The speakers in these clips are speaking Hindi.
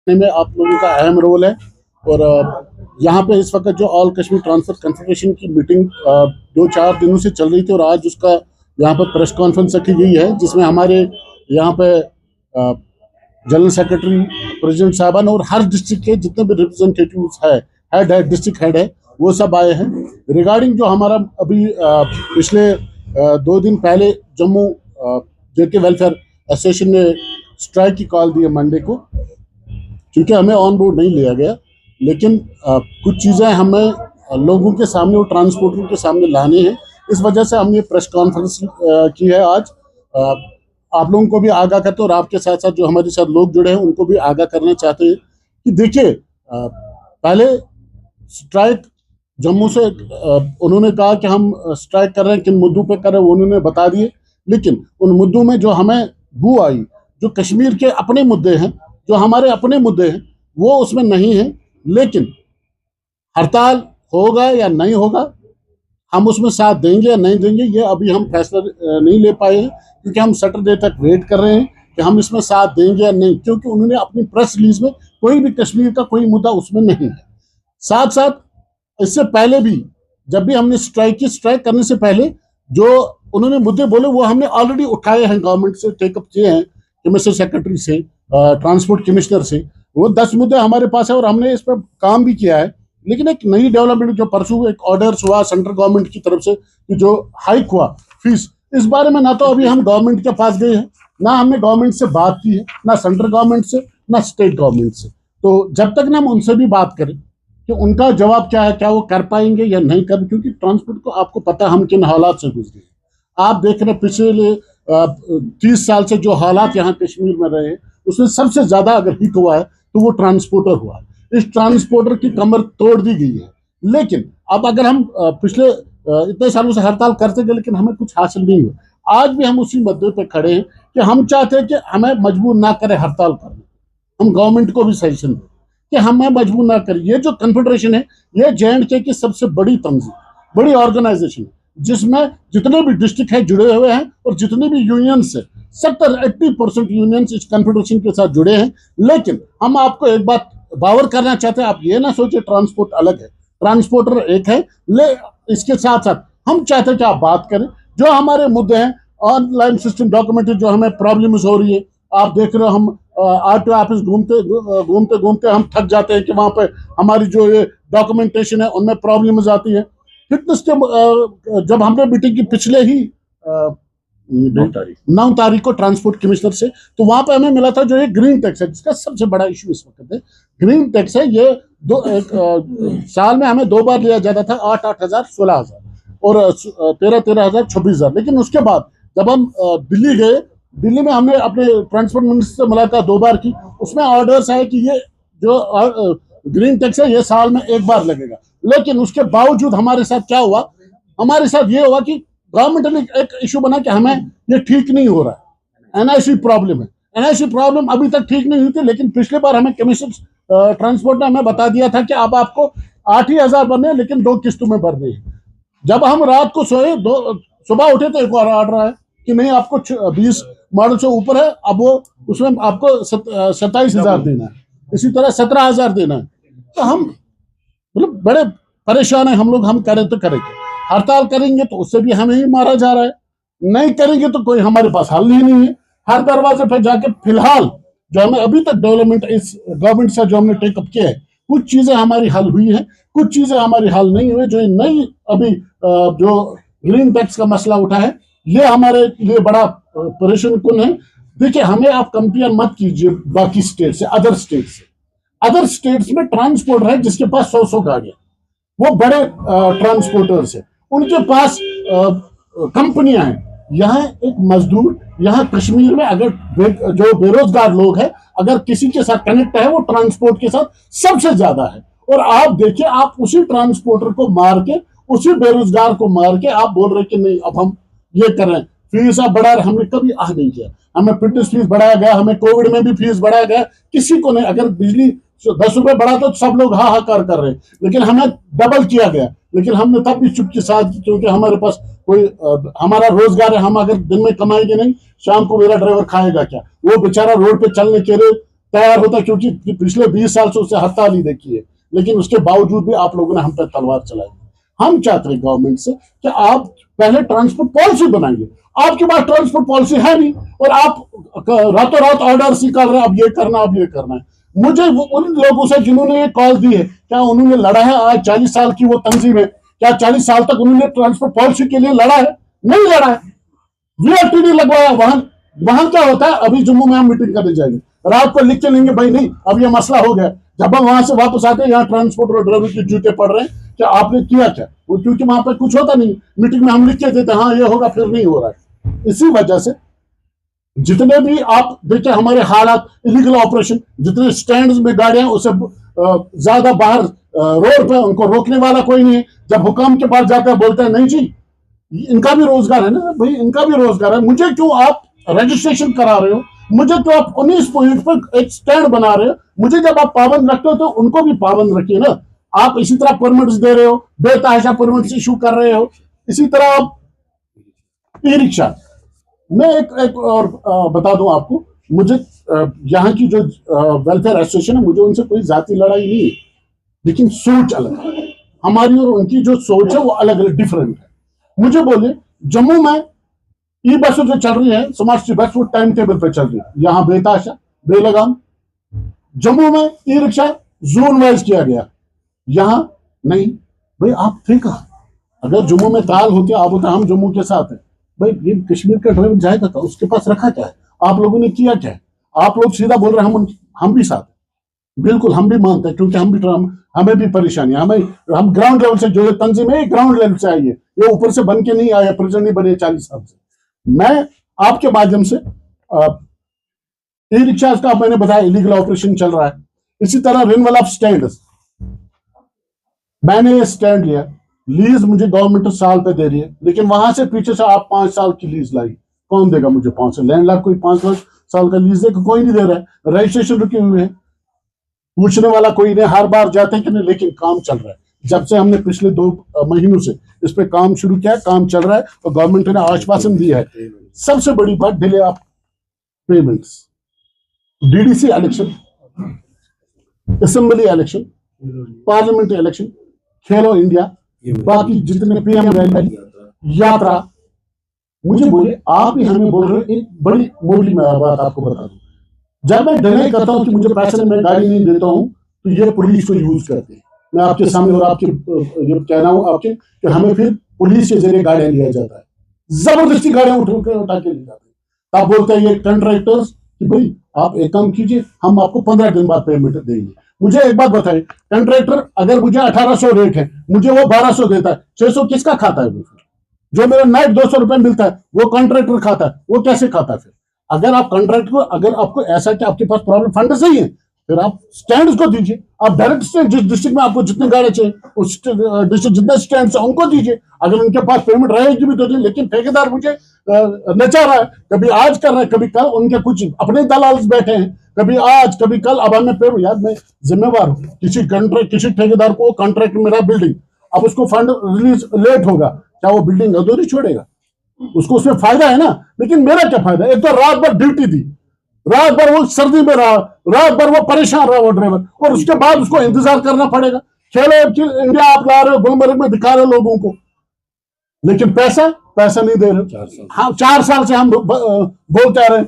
में आप लोगों का अहम रोल है। और यहाँ पे इस वक्त जो ऑल कश्मीर ट्रांसफर कन्फेडरेशन की मीटिंग 2-4 दिनों से चल रही थी और आज उसका यहाँ पर प्रेस कॉन्फ्रेंस रखी गई है, जिसमें हमारे यहाँ पे जनरल सेक्रेटरी, प्रेसिडेंट साहबान और हर डिस्ट्रिक्ट के जितने भी रिप्रेजेंटेटिव्स है, हेड है, डिस्ट्रिक्ट हेड है, वो सब आए हैं। रिगार्डिंग जो हमारा अभी पिछले 2 दिन पहले जम्मू जेके वेलफेयर एसोसिएशन ने स्ट्राइक की कॉल दी है मंडे को, क्योंकि हमें ऑन बोर्ड नहीं लिया गया, लेकिन कुछ चीज़ें हमें लोगों के सामने और ट्रांसपोर्टर के सामने लानी है। इस वजह से हमने प्रेस कॉन्फ्रेंस की है आज। आप लोगों को भी आगाह करते हैं और आपके साथ साथ जो हमारे साथ लोग जुड़े हैं उनको भी आगाह करना चाहते हैं कि देखिए, पहले स्ट्राइक जम्मू से उन्होंने कहा कि हम स्ट्राइक कर रहे हैं, किन मुद्दों पे कर रहे हैं वो उन्होंने बता दिए, लेकिन उन मुद्दों में जो हमें बू आई, जो कश्मीर के अपने मुद्दे हैं, जो हमारे अपने मुद्दे हैं, वो उसमें नहीं है। लेकिन हड़ताल होगा या नहीं होगा, हम उसमें साथ देंगे या नहीं देंगे, ये अभी हम फैसला नहीं ले पाए हैं, क्योंकि हम सैटरडे तक वेट कर रहे हैं कि हम इसमें साथ देंगे या नहीं, क्योंकि उन्होंने अपनी प्रेस रिलीज में कोई भी कश्मीर का कोई मुद्दा उसमें नहीं है। साथ साथ इससे पहले भी जब भी हमने स्ट्राइक करने से पहले जो उन्होंने मुद्दे बोले वो हमने ऑलरेडी उठाए हैं, गवर्नमेंट से टेकअप किए हैं, कमिश्नर सेक्रेटरी से, ट्रांसपोर्ट कमिश्नर से। वो 10 मुद्दे हमारे पास है और हमने इस पर काम भी किया है। लेकिन एक नई डेवलपमेंट जो परसों एक ऑर्डर्स हुआ सेंट्रल गवर्नमेंट की तरफ से कि जो हाइक हुआ फीस, इस बारे में ना तो अभी हम गवर्नमेंट के पास गए हैं, ना हमने गवर्नमेंट से बात की है, ना सेंट्रल गवर्नमेंट से, ना स्टेट गवर्नमेंट से। तो जब तक ना हम उनसे भी बात करें कि उनका जवाब क्या है, क्या वो कर पाएंगे या नहीं कर, क्योंकि ट्रांसपोर्ट को आपको पता है हम किन हालात से गुजरे हैं। आप देख रहे पिछले 30 साल से जो हालात यहाँ कश्मीर में रहे हैं, उसमें सबसे ज्यादा अगर हिट हुआ है तो वो ट्रांसपोर्टर हुआ है। इस ट्रांसपोर्टर की कमर तोड़ दी गई है। लेकिन अब अगर हम पिछले इतने सालों से हड़ताल करते गए लेकिन हमें कुछ हासिल नहीं हुआ, आज भी हम उसी मुद्दे पे खड़े हैं कि हम चाहते हैं कि हमें मजबूर ना करें हड़ताल करने। हम गवर्नमेंट को भी सजेशन दें कि हमें मजबूर ना करें। ये जो कन्फेडरेशन है, ये JNK की सबसे बड़ी तंजीम, बड़ी ऑर्गेनाइजेशन है, जिसमें जितने भी डिस्ट्रिक्ट है जुड़े हुए हैं और जितने भी यूनियंस है, 70-80% यूनियंस इस कन्फेडरेशन के साथ जुड़े हैं। लेकिन हम आपको एक बात बावर करना चाहते हैं, आप ये ना सोचे ट्रांसपोर्ट अलग है, ट्रांसपोर्टर एक है। इसके साथ साथ हम चाहते हैं कि आप बात करें जो हमारे मुद्दे हैं। ऑनलाइन सिस्टम डॉक्यूमेंट जो हमें प्रॉब्लम्स हो रही है, आप देख रहे हो हम RTO ऑफिस घूमते घूमते हम थक जाते हैं कि वहां पे हमारी जो ये डॉक्यूमेंटेशन है उनमें प्रॉब्लम्स आती है। फिटनेस के जब हमने मीटिंग की पिछले ही 9 तारीख को ट्रांसपोर्ट कमिश्नर से, तो वहां पे हमें मिला था जो ये ग्रीन टैक्स है, जिसका सबसे बड़ा इशू इस वक्त है। ग्रीन टैक्स है, ये साल में हमें 2 बार लिया जाता था, 8-8 हजार, 16 हजार और 13-13 हजार, 26 हजार। लेकिन उसके बाद जब हम दिल्ली गए, दिल्ली में हमने अपने ट्रांसपोर्ट मिनिस्टर से मुलाकात 2 बार की, उसमें ऑर्डर्स है कि ये जो ग्रीन टैक्स है ये साल में 1 बार लगेगा। लेकिन उसके बावजूद हमारे साथ क्या हुआ, हमारे साथ ये हुआ कि गवर्नमेंट ने एक इशू बना कि हमें ये ठीक नहीं हो रहा है, NIC प्रॉब्लम है। NIC प्रॉब्लम अभी तक ठीक नहीं हुई थी, लेकिन पिछले बार हमें कमिश्नर ट्रांसपोर्ट ने हमें बता दिया था कि अब आपको 8 ही हजार भरने हैं, लेकिन 2 किस्तों में भरने हैं। जब हम रात को सोए, सुबह उठे तो एक और ऑर्डर आया कि नहीं, आपको 20 मॉडल से ऊपर है, अब वो उसमें आपको 27 हजार देना है, इसी तरह 17 हजार देना है। तो हम मतलब बड़े परेशान है हम लोग। हम करें तो करेंगे, हड़ताल करेंगे तो उससे भी हमें ही मारा जा रहा है, नहीं करेंगे तो कोई हमारे पास हल ही नहीं है। हर दरवाजे पे जाके फिलहाल जो हमें अभी तक डेवलपमेंट इस गवर्नमेंट से जो हमने टेकअप किया है, कुछ चीजें हमारी हल हुई है, कुछ चीजें हमारी हल नहीं हुई। जो नई अभी जो ग्रीन टैक्स का मसला उठा है, ये हमारे लिए बड़ा परेशान कुन है। देखिए, हमें आप कंपेयर मत कीजिए बाकी स्टेट से, अदर स्टेट से। अदर स्टेट्स में ट्रांसपोर्टर है जिसके पास 100 गाड़ियां, वो बड़े ट्रांसपोर्टर्स है, उनके पास कंपनियां हैं। यहाँ एक मजदूर, यहाँ कश्मीर में अगर जो बेरोजगार लोग हैं, अगर किसी के साथ कनेक्ट है, वो ट्रांसपोर्ट के साथ सबसे ज्यादा है। और आप देखिए, आप उसी ट्रांसपोर्टर को मार के, उसी बेरोजगार को मार के आप बोल रहे कि नहीं अब हम ये कर रहे हैं, फीस आप बढ़ा रहे। हमने कभी नहीं किया, हमें फिटनेस फीस बढ़ाया गया, हमें कोविड में भी फीस बढ़ाया गया, किसी को नहीं। अगर बिजली 10 रुपए बढ़ा तो सब लोग हाहाकार कर रहे हैं, लेकिन हमें डबल किया गया। लेकिन हमने तब भी चुप के साथ की, क्योंकि हमारे पास कोई हमारा रोजगार है। हम अगर दिन में कमाएंगे नहीं, शाम को मेरा ड्राइवर खाएगा क्या? वो बेचारा रोड पे चलने के लिए तैयार होता, क्योंकि पिछले 20 साल से उससे हड़ताल ही देखी है, लेकिन उसके बावजूद भी आप लोगों ने हम पर तलवार चलाई। हम चाहते हैं गवर्नमेंट से कि आप पहले ट्रांसपोर्ट पॉलिसी बनाइए। आपके पास ट्रांसपोर्ट पॉलिसी है नहीं और आप रातों रात ऑर्डर निकाल रहे हैं, अब ये करना, अब ये करना है। मुझे उन लोगों से जिन्होंने ये कॉल दी है, क्या उन्होंने लड़ा है? आज 40 साल की वो तंजीम है, क्या 40 साल तक उन्होंने ट्रांसपोर्ट पॉलिसी के लिए लड़ा है? नहीं लड़ा है। वीआरटीडी लगवाया। वहां वहां क्या होता है, अभी जम्मू में हम मीटिंग करने जाएंगे, रात को लिख के लेंगे भाई नहीं अब ये मसला हो गया। जब हम वहां से वापस आते हैं, यहाँ ट्रांसपोर्ट और ड्राइवर के जूते पड़ रहे हैं कि आपने किया क्या, क्योंकि वहां पर कुछ होता नहीं। मीटिंग में हम लिख के देते हाँ ये होगा, फिर नहीं हो रहा है। इसी वजह से जितने भी आप देखिए हमारे हालात, इलीगल ऑपरेशन, जितने स्टैंड्स में गाड़ियां, उससे ज्यादा बाहर रोड पे उनको रोकने वाला कोई नहीं है। जब हुकाम के पास जाकर बोलते हैं नहीं जी इनका भी रोजगार है ना भाई, इनका भी रोजगार है, मुझे क्यों आप रजिस्ट्रेशन करा रहे हो, मुझे क्यों आप 19 पॉइंट पर एक स्टैंड बना रहे हो? मुझे जब आप पाबंद रखते हो तो उनको भी पाबंद रखिए ना। आप इसी तरह परमिट्स दे रहे हो, बेतहाशा परमिट्स इशू कर रहे हो। इसी तरह आप ई रिक्शा, मैं एक और बता दूं आपको, मुझे यहाँ की जो वेलफेयर एसोसिएशन है, मुझे उनसे कोई जाति लड़ाई नहीं है, लेकिन सोच अलग है। हमारी और उनकी जो सोच है वो अलग अलग डिफरेंट है। मुझे बोले जम्मू में ई बसें जो चल रही है, स्मार्ट सिटी बस, वो टाइम टेबल पे चल रही है, यहाँ बेताशा बेलगाम। जम्मू में ई रिक्शा जोन वाइज किया गया, यहाँ नहीं। भाई आप थे कहा? अगर जम्मू में ताल होती, आप होते हम जम्मू के साथ है, भाई ये कश्मीर का ड्राइवर जाएगा था, उसके पास रखा क्या है? आप लोगों ने किया क्या है? आप लोग सीधा बोल रहे हैं हम भी साथ, बिल्कुल हम भी मानते हैं, क्योंकि हम भी हमें भी परेशानी, हम ग्राउंड लेवल से जो तंजीम है ग्राउंड लेवल से आई है, ये ऊपर से बन के नहीं आया, प्रेसिडेंट नहीं बने 40 साल से। मैं आपके माध्यम से ई रिक्शा का मैंने बताया इलीगल ऑपरेशन चल रहा है। इसी तरह रिन्यूअल ऑफ स्टैंड, मैंने ये स्टैंड लिया, लीज मुझे गवर्नमेंट साल पे दे रही है, लेकिन वहां से पीछे से आप 5 साल की लीज लाई, कौन देगा मुझे 5 साल? लैंडलॉर्ड कोई 5 साल का लीज देगा? कोई नहीं दे रहा है। रजिस्ट्रेशन रुके हुए हैं, पूछने वाला कोई नहीं, हर बार जाते हैं कि नहीं, लेकिन काम चल रहा है। जब से हमने पिछले 2 महीनों से इस पे काम शुरू किया, काम चल रहा है और गवर्नमेंट ने आश्वासन दिया है। सबसे बड़ी बात delay of payments, DDC election, assembly election, parliament election, Khelo India, बाकी जितने पीएम रैली, यात्रा, मुझे बोले आप ही हमें बोल रहे हो। एक बड़ी मोटी बात आपको बता दूं, जब मैं डिनाई करता हूं कि मुझे पैसे में गाड़ी नहीं देता हूं, तो ये पुलिस को यूज करते हैं। मैं आपके सामने और आपके ये कह रहा हूं आपके कि हमें फिर पुलिस के जरिए गाड़ियां लिया जाता है, जबरदस्ती गाड़ियां उठा के ले जाते हैं। आप बोलते हैं ये कॉन्ट्रैक्टर्स कि भाई आप एक काम कीजिए, हम आपको 15 दिन बाद पेमेंट देंगे। मुझे एक बात बताइए, कॉन्ट्रैक्टर अगर मुझे 1800 रेट है, मुझे वो 1200 देता है, 600 किसका खाता है? वो फिर जो मेरा नाइट 200 रुपए मिलता है वो कॉन्ट्रैक्टर खाता है, वो कैसे खाता है? फिर अगर आप कॉन्ट्रैक्ट को, अगर आपको ऐसा कि आपके पास प्रॉब्लम फंड सही है, फिर आप स्टैंड को दीजिए। आप डायरेक्ट स्टैंड, जिस डिस्ट्रिक्ट में आपको जितने गाड़ी चाहिए उस डिस्ट्रिक्ट जितने स्टैंड है उनको दीजिए, अगर उनके पास पेमेंट रहेगी भी तो दीजिए। लेकिन ठेकेदार मुझे नचा रहा है, कभी आज कर रहा है, कभी कल उनके कुछ अपने दलाल बैठे हैं, कभी आज कभी कल। अब हमें पेमेंट, यार मैं जिम्मेवार हूँ, किसी ठेकेदार को कॉन्ट्रैक्ट मेरा बिल्डिंग, अब उसको फंड रिलीज लेट होगा, क्या वो बिल्डिंग अधूरी छोड़ेगा? उसको उसमें फायदा है ना, लेकिन मेरा क्या फायदा? एक तो रात भर ड्यूटी दी, रात भर वो सर्दी में रहा, रात भर वो परेशान रहा वो ड्राइवर, और उसके बाद उसको इंतजार करना पड़ेगा। खेलो इंडिया आप ला रहे हो, गुलमर्ग में दिखा रहे हो लोगों को, लेकिन पैसा नहीं दे रहे। हाँ 4 साल से हम बोलते आ रहे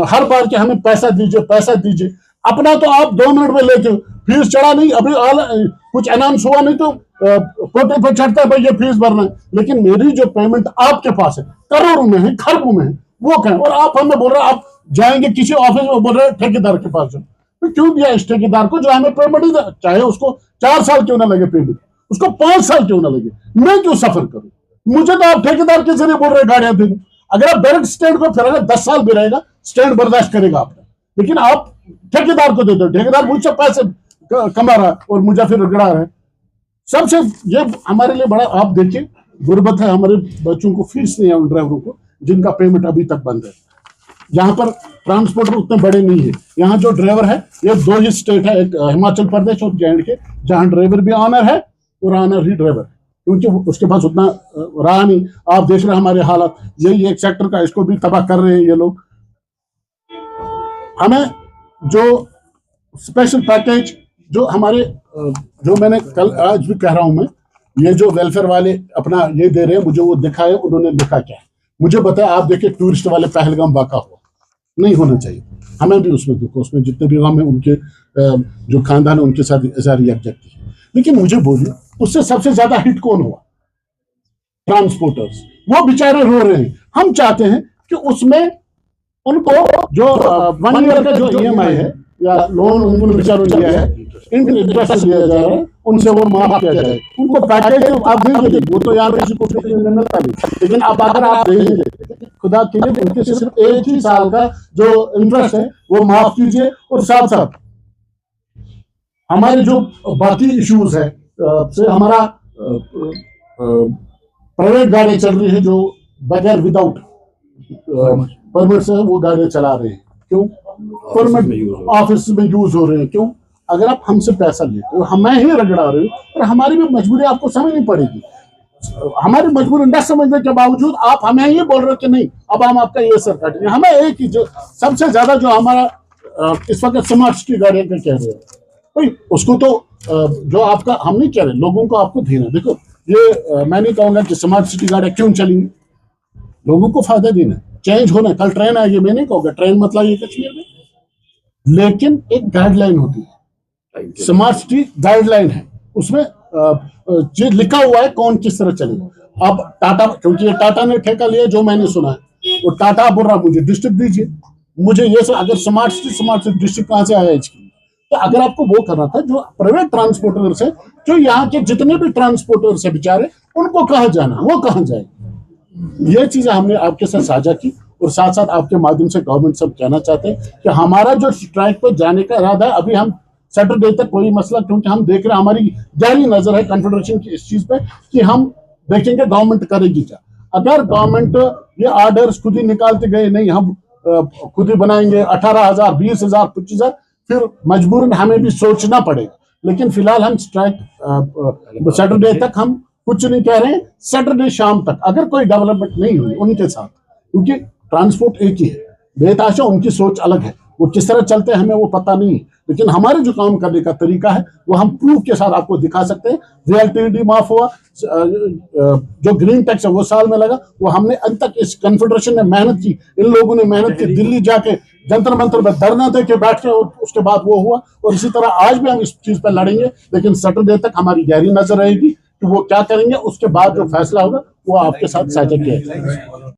हर बार कि हमें पैसा दीजिए, पैसा दीजिए। अपना तो आप 2 मिनट में लेके फीस चढ़ा नहीं, अभी कुछ अनाउंस हुआ नहीं तो पोर्टल पर चढ़ता है भाई ये फीस भरना है, लेकिन मेरी जो पेमेंट आपके पास है करोड़ों में है, खरबों में है, वो कहें। और आप हमें बोल रहे हैं आप जाएंगे किसी ऑफिस में, बोल रहे हैं ठेकेदार के पास जाओ। तो क्यों दिया इस ठेकेदार को जो हमें पेमेंट ही, चाहे उसको 4 साल क्यों ना लगे पेमेंट, उसको 5 साल क्यों ना लगे, मैं क्यों सफर करूं? मुझे तो आप ठेकेदार के जरिए बोल रहे हैं गाड़ियां दे दो। अगर आप डायरेक्ट स्टैंड को फिर 10 साल भी रहेगा, स्टैंड बर्दाश्त करेगा आपका, लेकिन आप ठेकेदार को दे दो। ठेकेदार मुझसे पैसे कमा रहा है और मुझे फिर रगड़ा रहा है। सबसे ये हमारे लिए बड़ा, आप देखिए गुर्बत है, हमारे बच्चों को फीस नहीं है उन ड्राइवरों को जिनका पेमेंट अभी तक बंद है। यहाँ पर ट्रांसपोर्टर उतने बड़े नहीं है, यहाँ जो ड्राइवर है ये 2 ही स्टेट है, एक हिमाचल प्रदेश और जे&के, जहाँ ड्राइवर भी ऑनर है और ऑनर ही ड्राइवर है, क्योंकि उसके पास उतना रहा नहीं। आप देख रहे हैं हमारे हालात, यही एक सेक्टर का, इसको भी तबाह कर रहे हैं ये लोग। हमें जो स्पेशल पैकेज जो हमारे जो मैंने कल आज भी कह रहा हूं मैं, ये जो वेलफेयर वाले अपना ये दे रहे हैं, मुझे वो दिखाए, उन्होंने लिखा क्या है मुझे बताया। आप देखिए टूरिस्ट वाले पहलगाम वाक़ा हुआ, नहीं होना चाहिए, हमें भी उसमें दुख, उसमें जितने भी हम उनके जो खानदान है उनके साथ इज़हार यकजहती है। लेकिन मुझे बोलिए उससे सबसे ज्यादा हिट कौन हुआ? ट्रांसपोर्टर्स, वो बेचारे रो रहे हैं। हम चाहते हैं कि उसमें उनको जो 1 ईयर का जो ईएमआई है या लोन उनको बेचारों ने लिया है, इंटरेस्ट दिया जा रहा है, उनसे वो माफ किया जाए। उनको पैकेज तो आप देंगे, वो तो यार किसी को नहीं मिलता नहीं, लेकिन अब अगर आप देंगे खुदा के लिए उनके सिर्फ 1 ही साल का जो इंटरेस्ट है वो माफ कीजिए। और साथ साथ हमारे जो बाकी इश्यूज है से हमारा प्राइवेट गाड़ी चल रही है जो बगैर विदाउट परमिट से वो गाड़ियां चला रहे हैं, क्यों? परमिट ऑफिस में यूज हो रहे हैं, क्यों? अगर आप हमसे पैसा लेते हो, हमें ही रगड़ा रहे हो, और हमारी भी मजबूरी आपको समझनी पड़ेगी। हमारी मजबूरी न समझने के बावजूद आप हमें ये बोल रहे हो कि नहीं अब हम आपका ये सर काटेंगे। हमें एक ही जो सबसे ज्यादा जो हमारा इस वक्त स्मार्ट सिटी गाड़ियां का कह रहे हैं भाई, उसको तो जो आपका हम नहीं कह रहे, लोगों को आपको देना। देखो ये मैं नहीं कहूंगा कि स्मार्ट सिटी गाड़ियां क्यों चलेंगी, लोगों को फायदा देना, चेंज होना। कल ट्रेन आई, ये मैं नहीं कहूंगा ट्रेन मतलब ये कश्मीर में, लेकिन एक गाइडलाइन होती है, स्मार्ट सिटी गाइडलाइन है, उसमें जो लिखा हुआ है कौन किस तरह चलेगा। अब टाटा, क्योंकि ये टाटा ने ठेका लिया जो मैंने सुना है, वो टाटा बोल रहा मुझे डिस्ट्रिक्ट दीजिए, मुझे ये सब। अगर स्मार्ट सिटी डिस्ट्रिक्ट कहां से आया इसकी? तो अगर आपको वो करना था, जो प्राइवेट ट्रांसपोर्टर्स है, जो यहाँ के जितने भी ट्रांसपोर्टर्स है बेचारे, उनको कहाँ जाना, वो कहाँ जाए। ये चीजें हमने आपके साथ साझा की, और साथ साथ आपके माध्यम से गवर्नमेंट सब कहना चाहते हैं कि हमारा जो स्ट्राइक पर जाने का इरादा है, अभी हम सैटरडे तक कोई मसला, क्योंकि हम देख रहे हैं, हमारी गहरी नजर है कन्फेडरेशन की इस चीज पे कि हम देखेंगे गवर्नमेंट करेगी क्या। अगर गवर्नमेंट ये ऑर्डर्स खुद ही निकालते गए, नहीं हम खुद ही बनाएंगे 18,000 20,000 25,000, फिर मजबूरन हमें भी सोचना पड़ेगा। लेकिन फिलहाल हम स्ट्राइक सैटरडे तक हम कुछ नहीं कह रहे हैं। सैटरडे शाम तक अगर कोई डेवलपमेंट नहीं हुई उनके साथ, क्योंकि ट्रांसपोर्ट एक ही है, बेताशा उनकी सोच अलग है, वो किस तरह चलते हैं हमें वो पता नहीं है, लेकिन हमारे जो काम करने का तरीका है वो हम प्रूफ के साथ आपको दिखा सकते हैं। वीएलटीडी माफ हुआ, जो ग्रीन टैक्स है वो साल में लगा, वो हमने अंत तक इस कन्फेडरेशन ने मेहनत की, इन लोगों ने मेहनत की, दिल्ली जाके जंतर मंतर पर धरना दे के बैठ के, उसके बाद वो हुआ। और इसी तरह आज भी हम इस चीज पर लड़ेंगे, लेकिन सैटरडे तक हमारी गहरी नजर रहेगी कि वो क्या करेंगे। उसके बाद जो फैसला होगा वो आपके साथ साझा किया जाएगा।